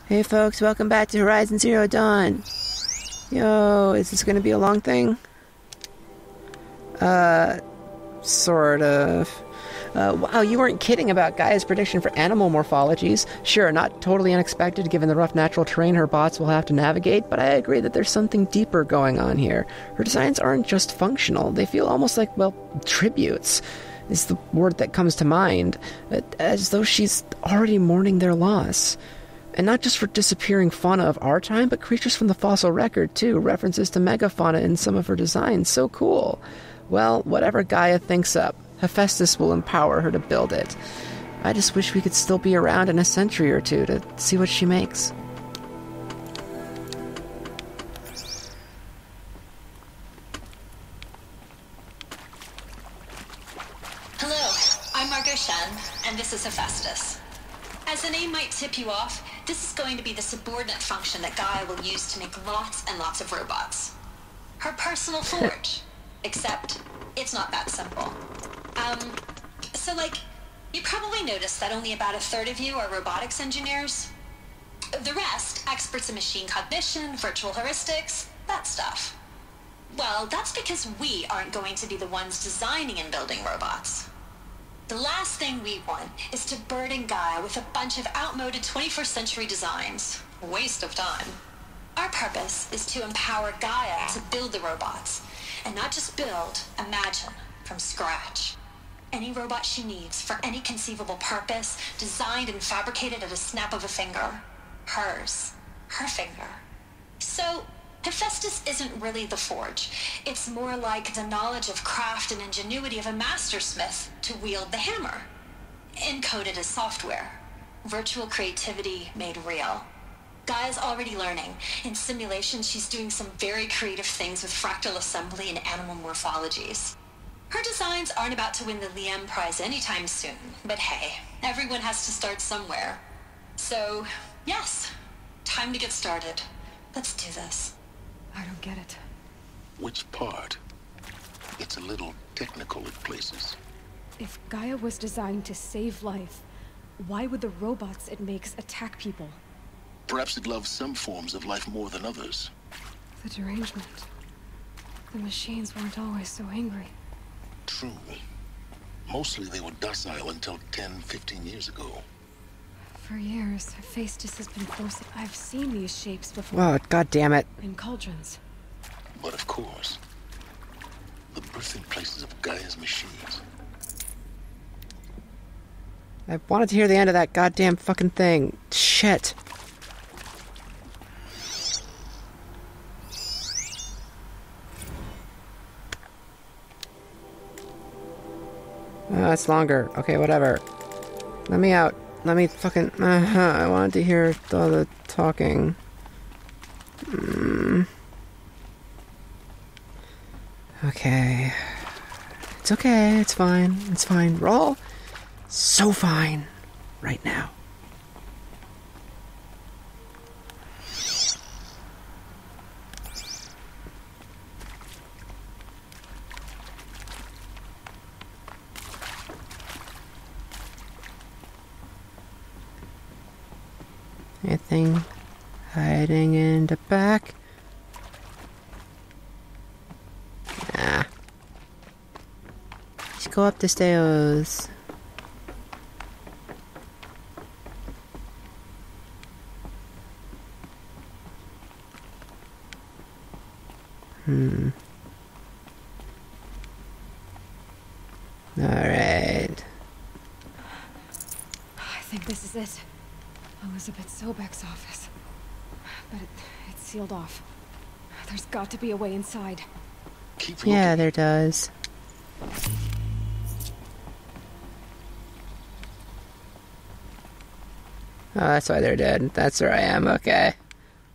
Hey folks, welcome back to Horizon Zero Dawn. Yo, is this gonna be a long thing? Sort of. Wow, you weren't kidding about Gaia's prediction for animal morphologies. Sure, not totally unexpected given the rough natural terrain her bots will have to navigate, but I agree that there's something deeper going on here. Her designs aren't just functional, they feel almost like, well, tributes is the word that comes to mind, as though she's already mourning their loss. And not just for disappearing fauna of our time, but creatures from the fossil record, too. References to megafauna in some of her designs. So cool. Well, whatever Gaia thinks up, Hephaestus will empower her to build it. I just wish we could still be around in a century or two to see what she makes. Hello, I'm Margot Shen, and this is Hephaestus. As the name might tip you off, this is going to be the subordinate function that Gaia will use to make lots and lots of robots. Her personal forge. Except, it's not that simple. You probably noticed that only about a third of you are robotics engineers. The rest, experts in machine cognition, virtual heuristics, that stuff. Well, that's because we aren't going to be the ones designing and building robots. The last thing we want is to burden Gaia with a bunch of outmoded 21st century designs. A waste of time. Our purpose is to empower Gaia to build the robots. And not just build, imagine, from scratch. Any robot she needs for any conceivable purpose, designed and fabricated at a snap of a finger. Hers. Her finger. So, Hephaestus isn't really the forge. It's more like the knowledge of craft and ingenuity of a mastersmith to wield the hammer. Encoded as software. Virtual creativity made real. Gaia's already learning. In simulations, she's doing some very creative things with fractal assembly and animal morphologies. Her designs aren't about to win the Liam Prize anytime soon, but hey, everyone has to start somewhere. So, yes, time to get started. Let's do this. I don't get it. Which part? It's a little technical at places. If Gaia was designed to save life, why would the robots it makes attack people? Perhaps it loves some forms of life more than others. The derangement. The machines weren't always so angry. True. Mostly they were docile until 10, 15 years ago. For years, Hephaestus has been forcing... I've seen these shapes before. Oh, god damn it. In cauldrons. But of course, the birthing places of Gaia's machines. I wanted to hear the end of that goddamn fucking thing. Shit. It's longer. Okay, whatever. Let me out. Let me fucking... I wanted to hear all the talking. Okay. It's okay. It's fine. It's fine. We're all so fine right now. Anything hiding in the back? Nah. Just go up the stairs. Alright. I think this is it. Elisabet Sobeck's office. But it's sealed off. There's got to be a way inside. Keep looking. Yeah, there does. Oh, that's why they're dead. That's where I am. Okay.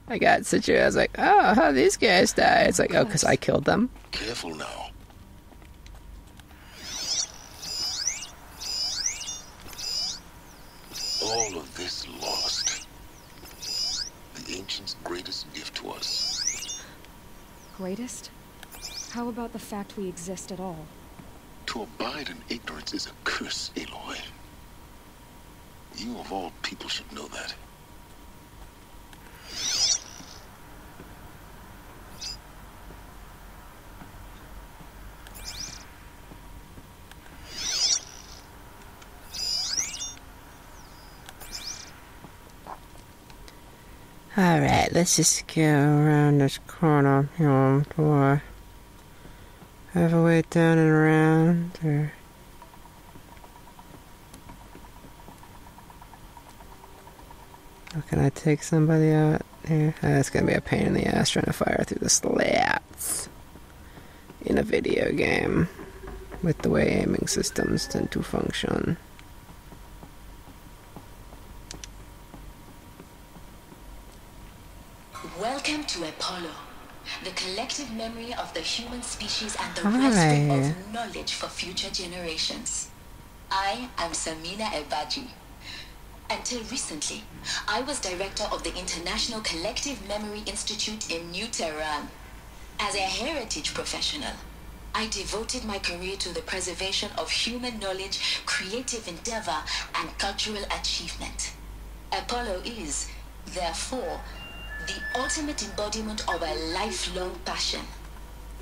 I got situated. I was like, oh, how these guys die? It's like, oh, because I killed them. Careful now. All of this lost. The ancients' greatest gift to us. Greatest? How about the fact we exist at all? To abide in ignorance is a curse, Aloy. You of all people should know that. Alright, let's just go around this corner here. Do I have a way down and around? Or... Or can I take somebody out here? That's gonna be a pain in the ass trying to fire through the slats in a video game with the way aiming systems tend to function. Welcome to Apollo, the collective memory of the human species and the wellspring of knowledge for future generations. I am Samina Ebaji. Until recently, I was director of the International Collective Memory Institute in New Tehran. As a heritage professional, I devoted my career to the preservation of human knowledge, creative endeavor, and cultural achievement. Apollo is, therefore, the ultimate embodiment of a lifelong passion,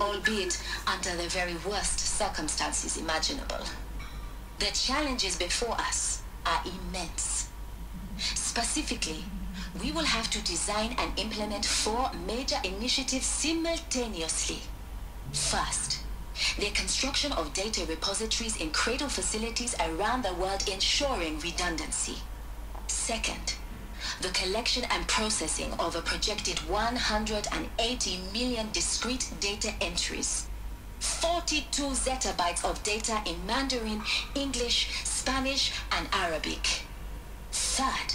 albeit under the very worst circumstances imaginable. The challenges before us are immense. Specifically, we will have to design and implement 4 major initiatives simultaneously. First, the construction of data repositories in cradle facilities around the world, ensuring redundancy. Second, the collection and processing of a projected 180 million discrete data entries, 42 zettabytes of data in Mandarin, English, Spanish, and Arabic. Third,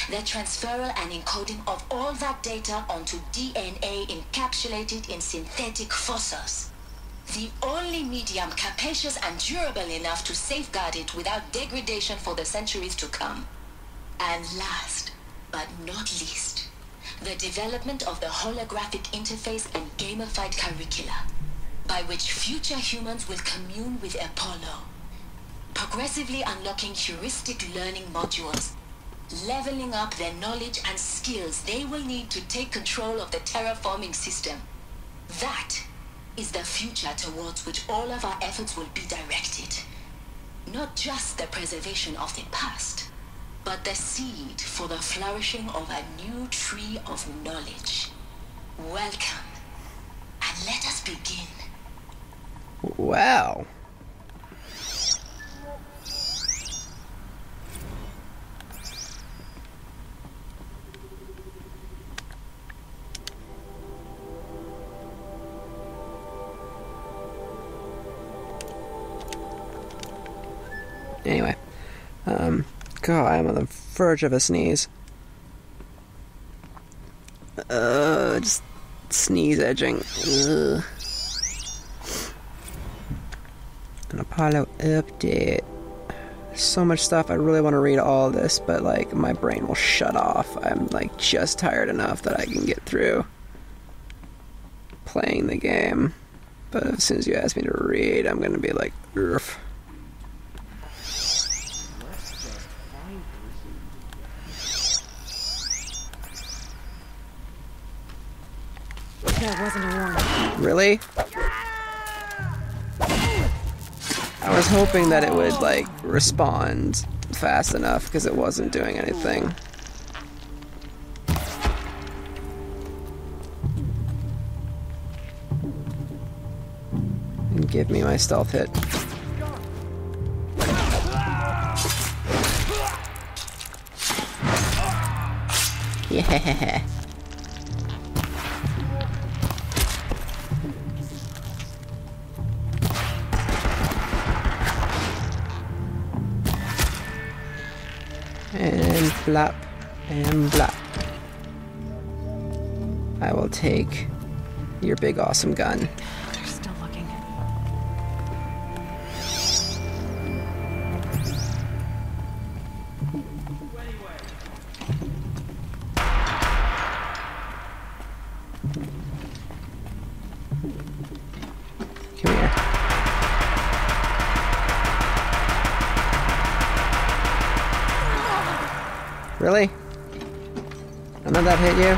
the transferal and encoding of all that data onto DNA encapsulated in synthetic fossils, the only medium capacious and durable enough to safeguard it without degradation for the centuries to come. And last, but not least, the development of the holographic interface and gamified curricula, by which future humans will commune with Apollo, progressively unlocking heuristic learning modules, leveling up their knowledge and skills they will need to take control of the terraforming system. That is the future towards which all of our efforts will be directed. Not just the preservation of the past, but the seed for the flourishing of a new tree of knowledge. Welcome, and let us begin. Wow. Anyway, God, I'm on the verge of a sneeze. Just sneeze edging. Ugh. An Apollo update. There's so much stuff. I really want to read all of this, but like my brain will shut off. I'm like just tired enough that I can get through playing the game. But as soon as you ask me to read, I'm gonna be like, Urgh. That wasn't a warning. Really? I was hoping that it would, like, respond fast enough because it wasn't doing anything. And give me my stealth hit. Yeah. And flap, and blap. I will take your big awesome gun. They're still looking. Come here. Really? None of that hit you?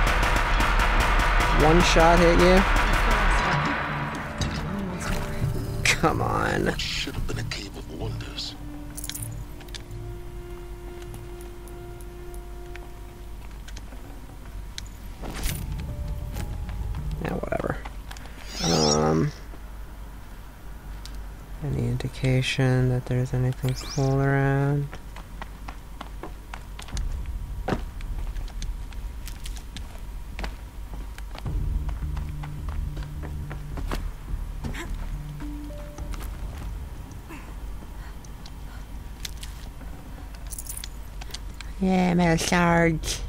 One shot hit you? Come on. What should have been a cave of wonders. indication that there's anything cool around. Yeah, metal shards.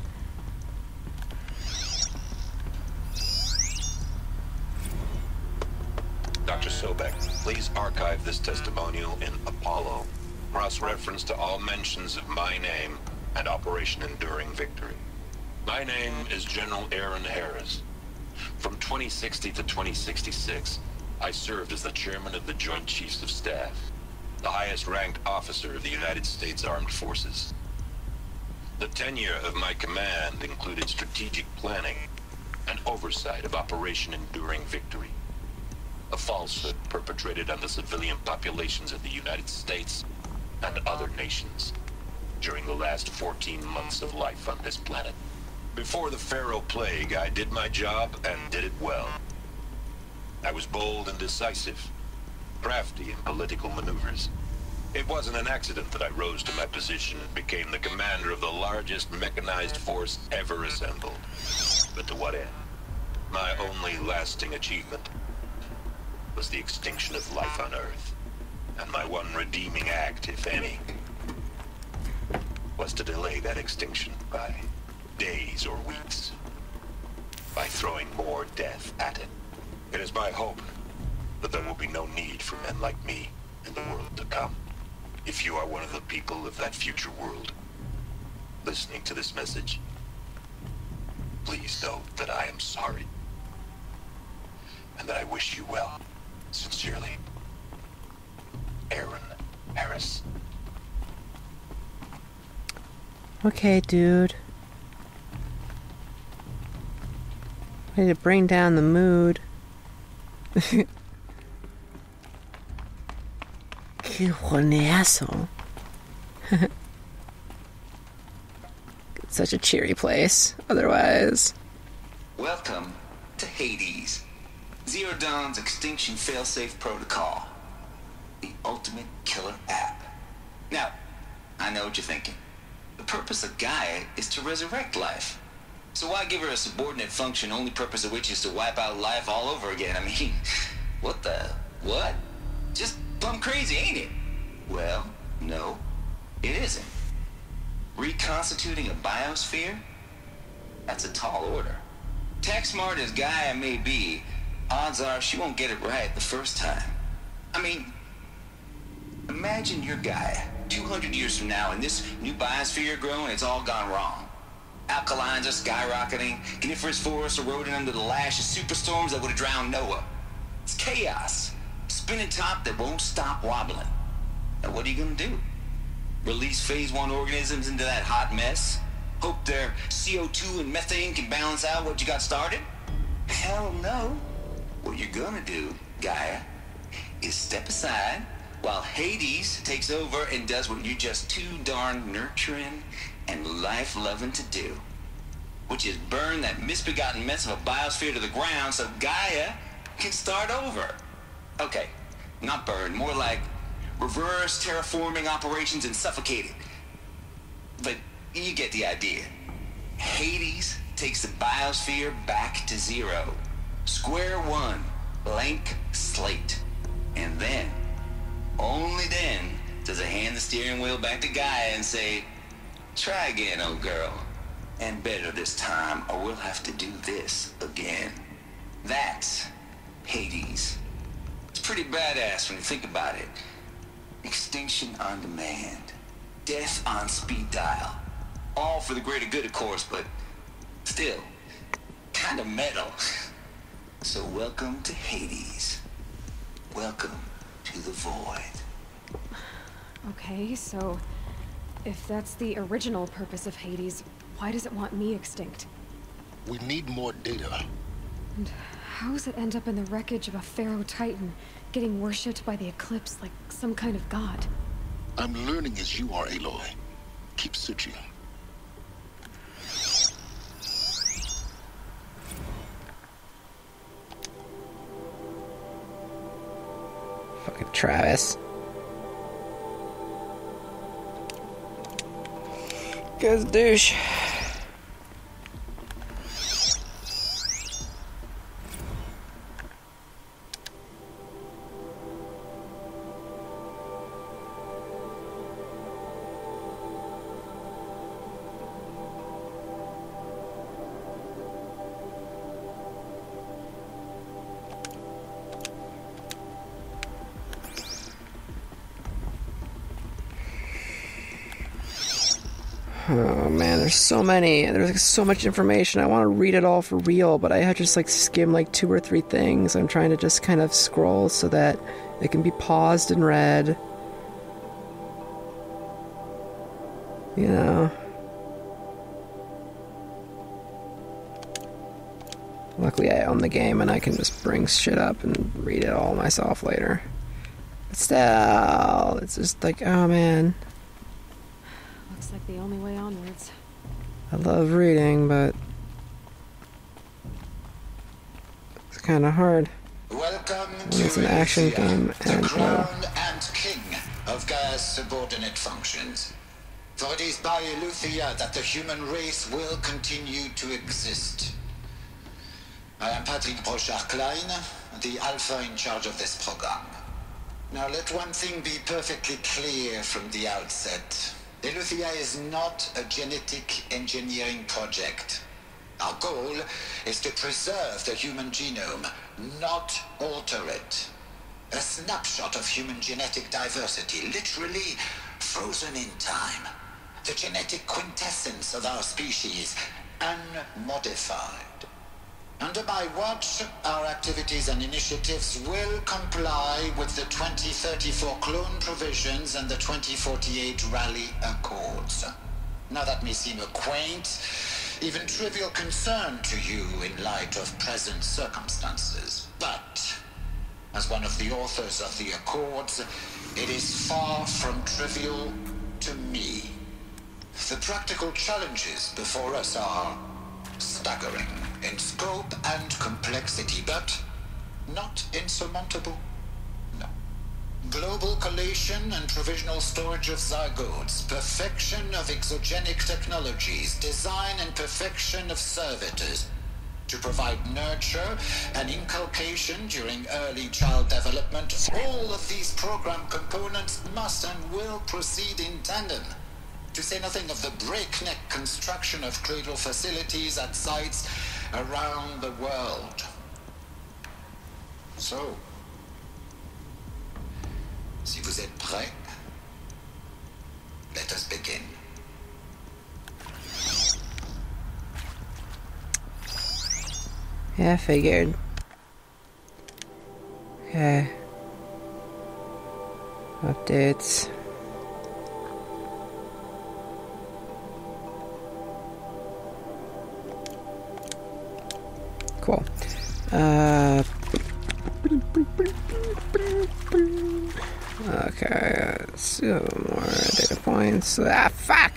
Dr. Sobeck, please archive this testimonial in Apollo. Cross-reference to all mentions of my name and Operation Enduring Victory. My name is General Aaron Harris. From 2060 to 2066, I served as the chairman of the Joint Chiefs of Staff, the highest-ranked officer of the United States Armed Forces. The tenure of my command included strategic planning and oversight of Operation Enduring Victory, a falsehood perpetrated on the civilian populations of the United States and other nations during the last 14 months of life on this planet. Before the Pharaoh Plague, I did my job and did it well. I was bold and decisive, crafty in political maneuvers. It wasn't an accident that I rose to my position and became the commander of the largest mechanized force ever assembled. But to what end? My only lasting achievement was the extinction of life on Earth. And my one redeeming act, if any, was to delay that extinction by days or weeks, by throwing more death at it. It is my hope that there will be no need for men like me in the world to come. If you are one of the people of that future world listening to this message, please know that I am sorry and that I wish you well. Sincerely, Aaron Harris. Okay, dude. Way to bring down the mood. What an asshole. Such a cheery place, otherwise. Welcome to Hades. Zero Dawn's Extinction Failsafe Protocol. The ultimate killer app. Now, I know what you're thinking. The purpose of GAIA is to resurrect life. So why give her a subordinate function, only purpose of which is to wipe out life all over again? I mean, what the... what? Just plumb crazy, ain't it? Well, no, it isn't. Reconstituting a biosphere? That's a tall order. Tech smart as GAIA may be, odds are she won't get it right the first time. I mean, imagine your GAIA 200 years from now and this new biosphere growing, it's all gone wrong. Alkalines are skyrocketing, coniferous forests eroding under the lash of superstorms that would have drowned Noah. It's chaos. Spinning top that won't stop wobbling. Now what are you gonna do? Release phase 1 organisms into that hot mess? Hope their CO2 and methane can balance out what you got started? Hell no. What you're gonna do, GAIA, is step aside while Hades takes over and does what you're just too darn nurturing and life-loving to do, which is burn that misbegotten mess of a biosphere to the ground so GAIA can start over. Okay, not burn, more like reverse terraforming operations and suffocate it. But you get the idea. Hades takes the biosphere back to zero. Square one, blank slate. And then, only then, does it hand the steering wheel back to GAIA and say, try again, old girl. And better this time, or we'll have to do this again. That's Hades. It's pretty badass when you think about it. Extinction on demand. Death on speed dial. All for the greater good, of course, but still, kind of metal. So welcome to Hades. Welcome to the void. Okay, so if that's the original purpose of Hades, why does it want me extinct? We need more data. And how does it end up in the wreckage of a Pharaoh Titan, getting worshipped by the Eclipse like some kind of god? I'm learning as you are, Aloy. Keep searching. Fucking Travis. Guy's a douche. Oh man, there's so much information. I want to read it all for real, but I just like skim like 2 or 3 things. I'm trying to just kind of scroll so that it can be paused and read. You know. Luckily I own the game and I can just bring shit up and read it all myself later. But still, it's just like, oh man. Looks like the only way onwards. I love reading, but it's kind of hard. Welcome when to it's an action Elysia, game the and crown and king of Gaia's subordinate functions. For it is by Elysia that the human race will continue to exist. I am Patrick Brochard-Klein, the Alpha in charge of this program. Now let one thing be perfectly clear from the outset. Elysia is not a genetic engineering project. Our goal is to preserve the human genome, not alter it. A snapshot of human genetic diversity, literally frozen in time. The genetic quintessence of our species, unmodified. Under my watch, our activities and initiatives will comply with the 2034 clone provisions and the 2048 Rally Accords. Now that may seem a quaint, even trivial concern to you in light of present circumstances, but as one of the authors of the Accords, it is far from trivial to me. The practical challenges before us are staggering in scope and complexity, but not insurmountable. No. Global collation and provisional storage of zygotes, perfection of exogenic technologies, design and perfection of servitors to provide nurture and inculcation during early child development. All of these program components must and will proceed in tandem. To say nothing of the breakneck construction of cradle facilities at sites around the world. So, si vous êtes prêts, let us begin. Yeah, I figured. Okay. Updates. Cool. Okay, so more data points. Fuck!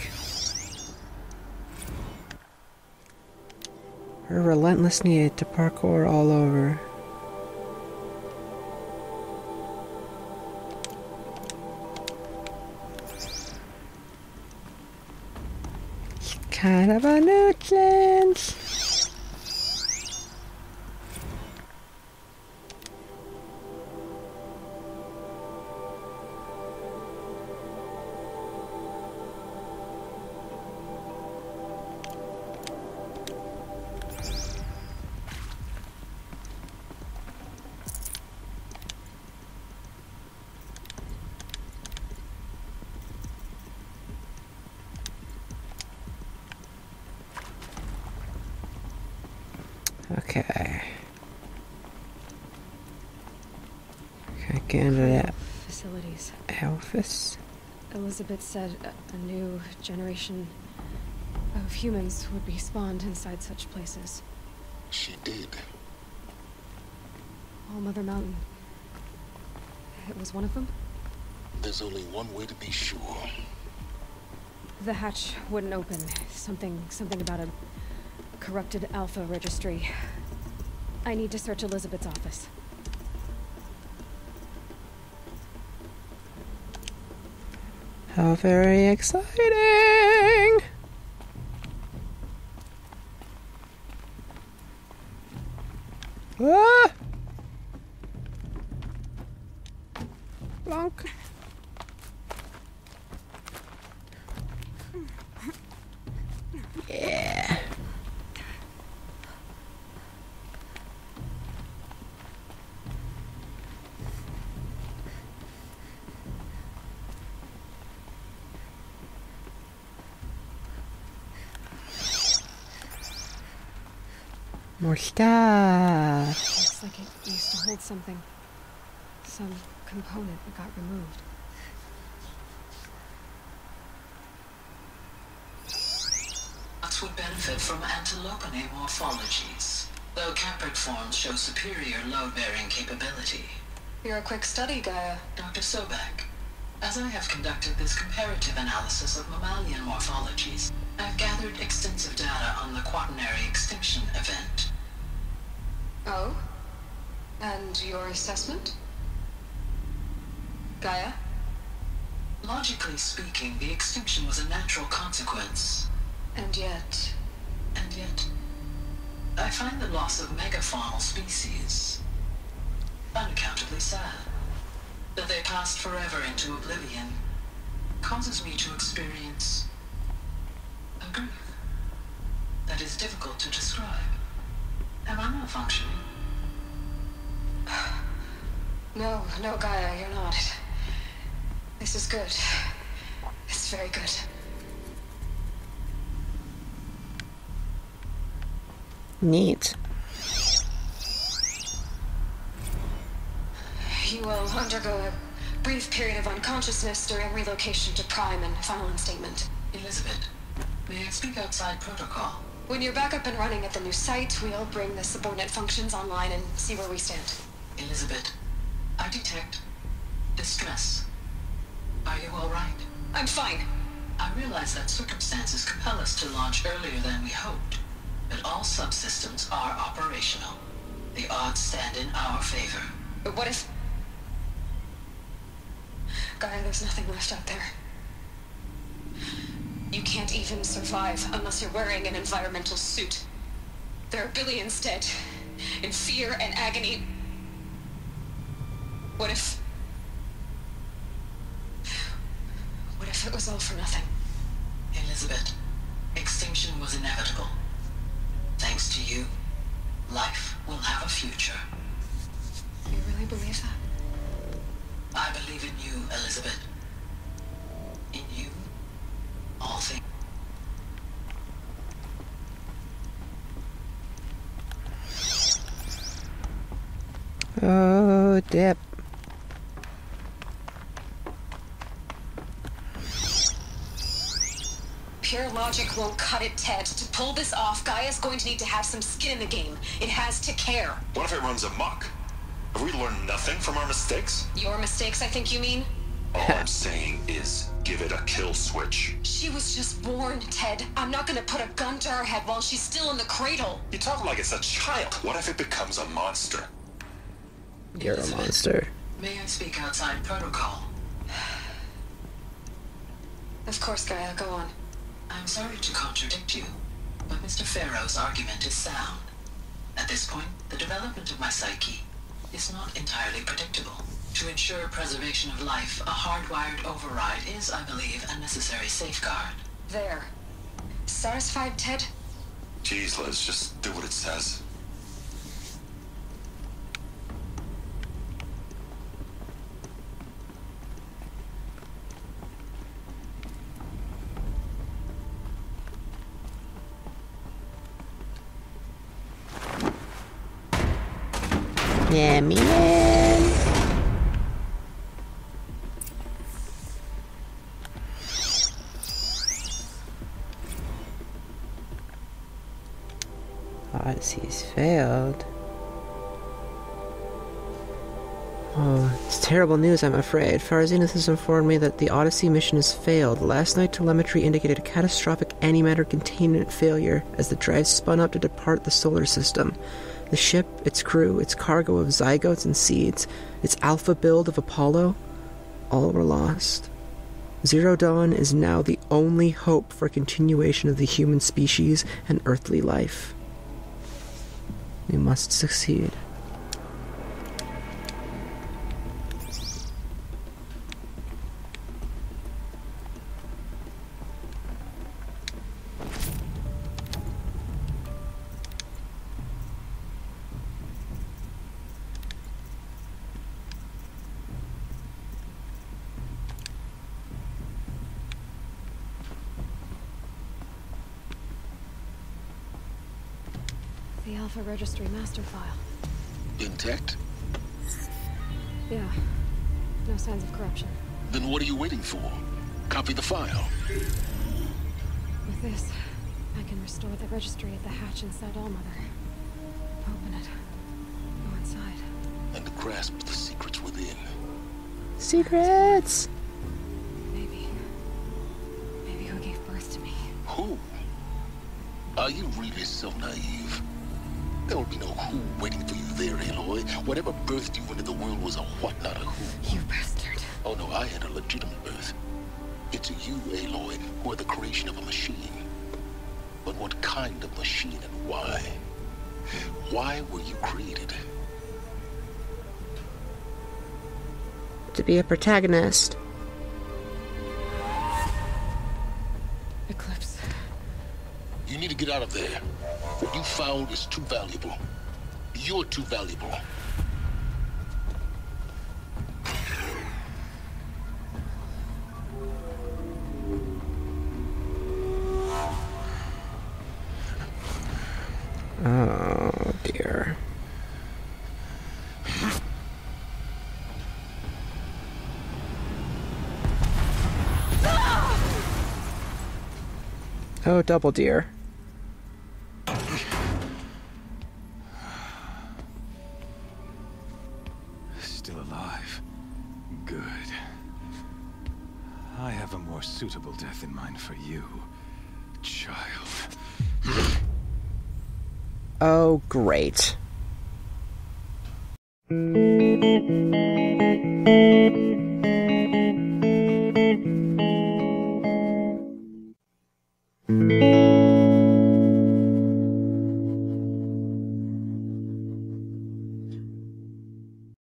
Her relentless need to parkour all over. Kind of a nuisance. Okay. Candidate Facilities. Alphys. Elisabet said a new generation of humans would be spawned inside such places. She did. All Mother Mountain. It was one of them? There's only one way to be sure. The hatch wouldn't open. Something about a corrupted Alpha registry. I need to search Elisabet's office. How very exciting! Ah! Blanc. Yeah. More stuff. Looks like it used to hold something. Some component that got removed. Nuts would benefit from antilopinae morphologies, though caprid forms show superior load-bearing capability. You're a quick study, Gaia. Dr. Sobeck, as I have conducted this comparative analysis of mammalian morphologies, I've gathered extensive data on the quaternary extinction event. Oh? And your assessment? Gaia? Logically speaking, the extinction was a natural consequence. And yet, I find the loss of megafaunal species unaccountably sad. That they passed forever into oblivion causes me to experience a grief that is difficult to describe. Am I malfunctioning? no, Gaia, you're not. This is good. It's very good. Neat. You will undergo a brief period of unconsciousness during relocation to Prime and final instatement. Elisabet, may I speak outside protocol? When you're back up and running at the new site, we'll bring the subordinate functions online and see where we stand. Elisabet, I detect distress. Are you all right? I'm fine. I realize that circumstances compel us to launch earlier than we hoped, but all subsystems are operational. The odds stand in our favor. But what if... Gaia, there's nothing left out there. You can't even survive unless you're wearing an environmental suit. There are billions dead, in fear and agony. What if it was all for nothing? Elisabet, extinction was inevitable. Thanks to you, life will have a future. You really believe that? I believe in you, Elisabet. In you, all things. Oh, dip. Pure logic won't cut it, Ted. To pull this off, Gaia's going to need to have some skin in the game. It has to care. What if it runs amok? Have we learned nothing from our mistakes? Your mistakes, I think you mean? All I'm saying is give it a kill switch. She was just born, Ted. I'm not gonna put a gun to her head while she's still in the cradle. You talk like it's a child. What if it becomes a monster? You're a monster. May I speak outside protocol? Of course, Gaia, go on. I'm sorry to contradict you, but Mr. Farrow's argument is sound. At this point, the development of my psyche is not entirely predictable. To ensure preservation of life, a hardwired override is, I believe, a necessary safeguard. There. Satisfied, Ted? Jeez, Liz, just do what it says. Yeah, man. Odyssey's failed. Oh, it's terrible news, I'm afraid. Farzinus has informed me that the Odyssey mission has failed. Last night, telemetry indicated a catastrophic antimatter containment failure as the drive spun up to depart the solar system. The ship, its crew, its cargo of zygotes and seeds, its alpha build of Apollo, all were lost. Zero Dawn is now the only hope for continuation of the human species and earthly life. We must succeed. The Alpha Registry master file. Intact? Yeah. No signs of corruption. Then what are you waiting for? Copy the file. With this, I can restore the registry at the hatch inside Allmother. Open it. Go inside. And grasp the secrets within. Secrets! Maybe who gave birth to me. Who? Are you really so naive? There will be no who waiting for you there, Aloy. Whatever birthed you into the world was a what, not a who. You bastard. Oh no, I had a legitimate birth. It's you, Aloy, who are the creation of a machine. But what kind of machine and why? Why were you created? To be a protagonist. Eclipse. You need to get out of there. What you found is too valuable. You're too valuable. Oh, dear. Oh, double dear. Still alive. Good. I have a more suitable death in mind for you, child. Oh, great.